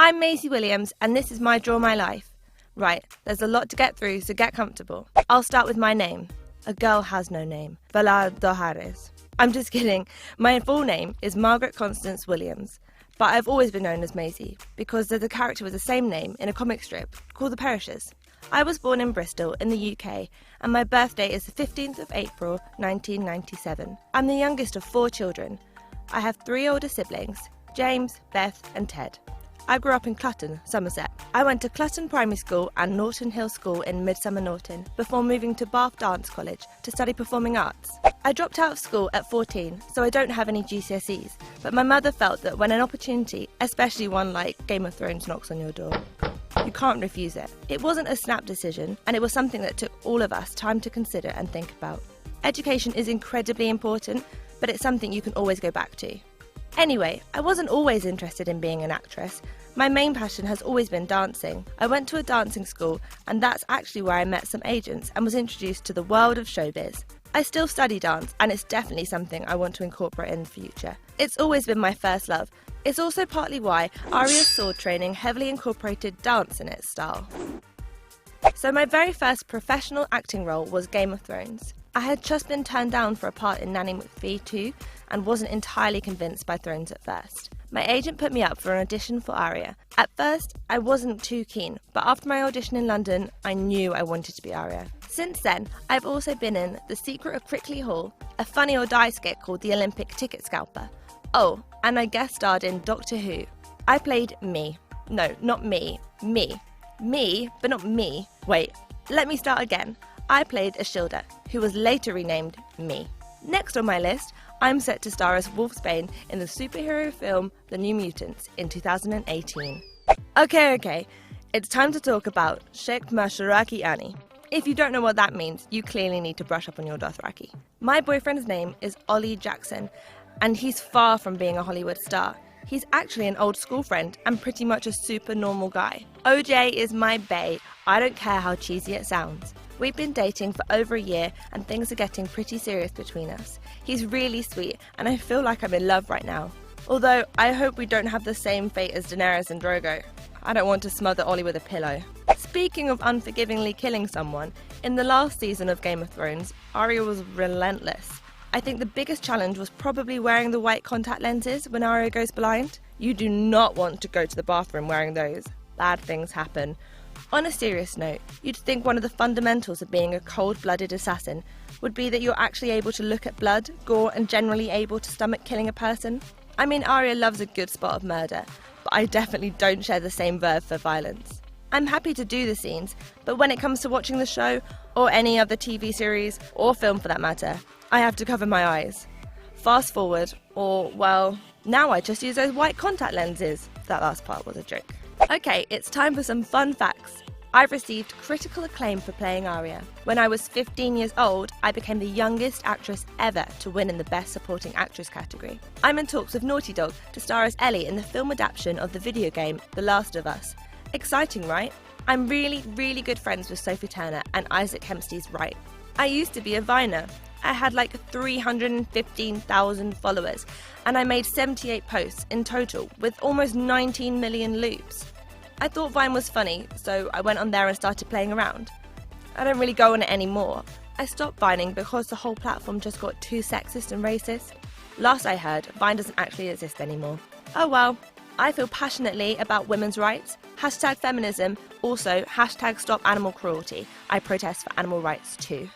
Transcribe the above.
I'm Maisie Williams, and this is my Draw My Life. Right, there's a lot to get through, so get comfortable. I'll start with my name. A girl has no name. Valar. I'm just kidding. My full name is Margaret Constance Williams, but I've always been known as Maisie because there's a character with the same name in a comic strip called The Perishers. I was born in Bristol in the UK, and my birthday is the 15th of April 1997. I'm the youngest of 4 children. I have 3 older siblings, James, Beth and Ted. I grew up in Clutton, Somerset. I went to Clutton Primary School and Norton Hill School in Midsummer Norton before moving to Bath Dance College to study performing arts. I dropped out of school at 14, so I don't have any GCSEs, but my mother felt that when an opportunity, especially one like Game of Thrones, knocks on your door, you can't refuse it. It wasn't a snap decision, and it was something that took all of us time to consider and think about. Education is incredibly important, but it's something you can always go back to. Anyway, I wasn't always interested in being an actress. My main passion has always been dancing. I went to a dancing school, and that's actually where I met some agents and was introduced to the world of showbiz. I still study dance, and it's definitely something I want to incorporate in the future. It's always been my first love. It's also partly why Arya's sword training heavily incorporated dance in its style. So my very first professional acting role was Game of Thrones. I had just been turned down for a part in Nanny McPhee 2 and wasn't entirely convinced by Thrones at first. My agent put me up for an audition for Arya. At first, I wasn't too keen, but after my audition in London, I knew I wanted to be Arya. Since then, I've also been in The Secret of Crickley Hall, a Funny or Die skit called The Olympic Ticket Scalper. Oh, and I guest starred in Doctor Who. I played me. No, not me. Me. Me, but not me. Wait, let me start again. I played Ashilda, who was later renamed Me. Next on my list, I'm set to star as Wolfsbane in the superhero film The New Mutants in 2018. Okay, it's time to talk about Sheikh Masharaki Ani. If you don't know what that means, you clearly need to brush up on your Dothraki. My boyfriend's name is Ollie Jackson, and he's far from being a Hollywood star. He's actually an old school friend and pretty much a super normal guy. OJ is my bae. I don't care how cheesy it sounds. We've been dating for over a year and things are getting pretty serious between us. He's really sweet and I feel like I'm in love right now. Although I hope we don't have the same fate as Daenerys and Drogo. I don't want to smother Ollie with a pillow. Speaking of unforgivingly killing someone, in the last season of Game of Thrones, Arya was relentless. I think the biggest challenge was probably wearing the white contact lenses when Arya goes blind. You do not want to go to the bathroom wearing those. Bad things happen. On a serious note, you'd think one of the fundamentals of being a cold-blooded assassin would be that you're actually able to look at blood, gore, and generally able to stomach killing a person. I mean, Arya loves a good spot of murder, but I definitely don't share the same verve for violence. I'm happy to do the scenes, but when it comes to watching the show, or any other TV series, or film for that matter, I have to cover my eyes. Fast forward, or, well, now I just use those white contact lenses. That last part was a joke. Okay, it's time for some fun facts. I've received critical acclaim for playing Arya. When I was 15 years old, I became the youngest actress ever to win in the Best Supporting Actress category. I'm in talks with Naughty Dog to star as Ellie in the film adaptation of the video game The Last of Us. Exciting, right? I'm really good friends with Sophie Turner and Isaac Hempstead's Wright. I used to be a Viner. I had like 315,000 followers and I made 78 posts in total with almost 19 million loops. I thought Vine was funny, so I went on there and started playing around. I don't really go on it anymore. I stopped Vining because the whole platform just got too sexist and racist. Last I heard, Vine doesn't actually exist anymore. Oh well. I feel passionately about women's rights. #feminism. Also, #stop animal cruelty. I protest for animal rights too.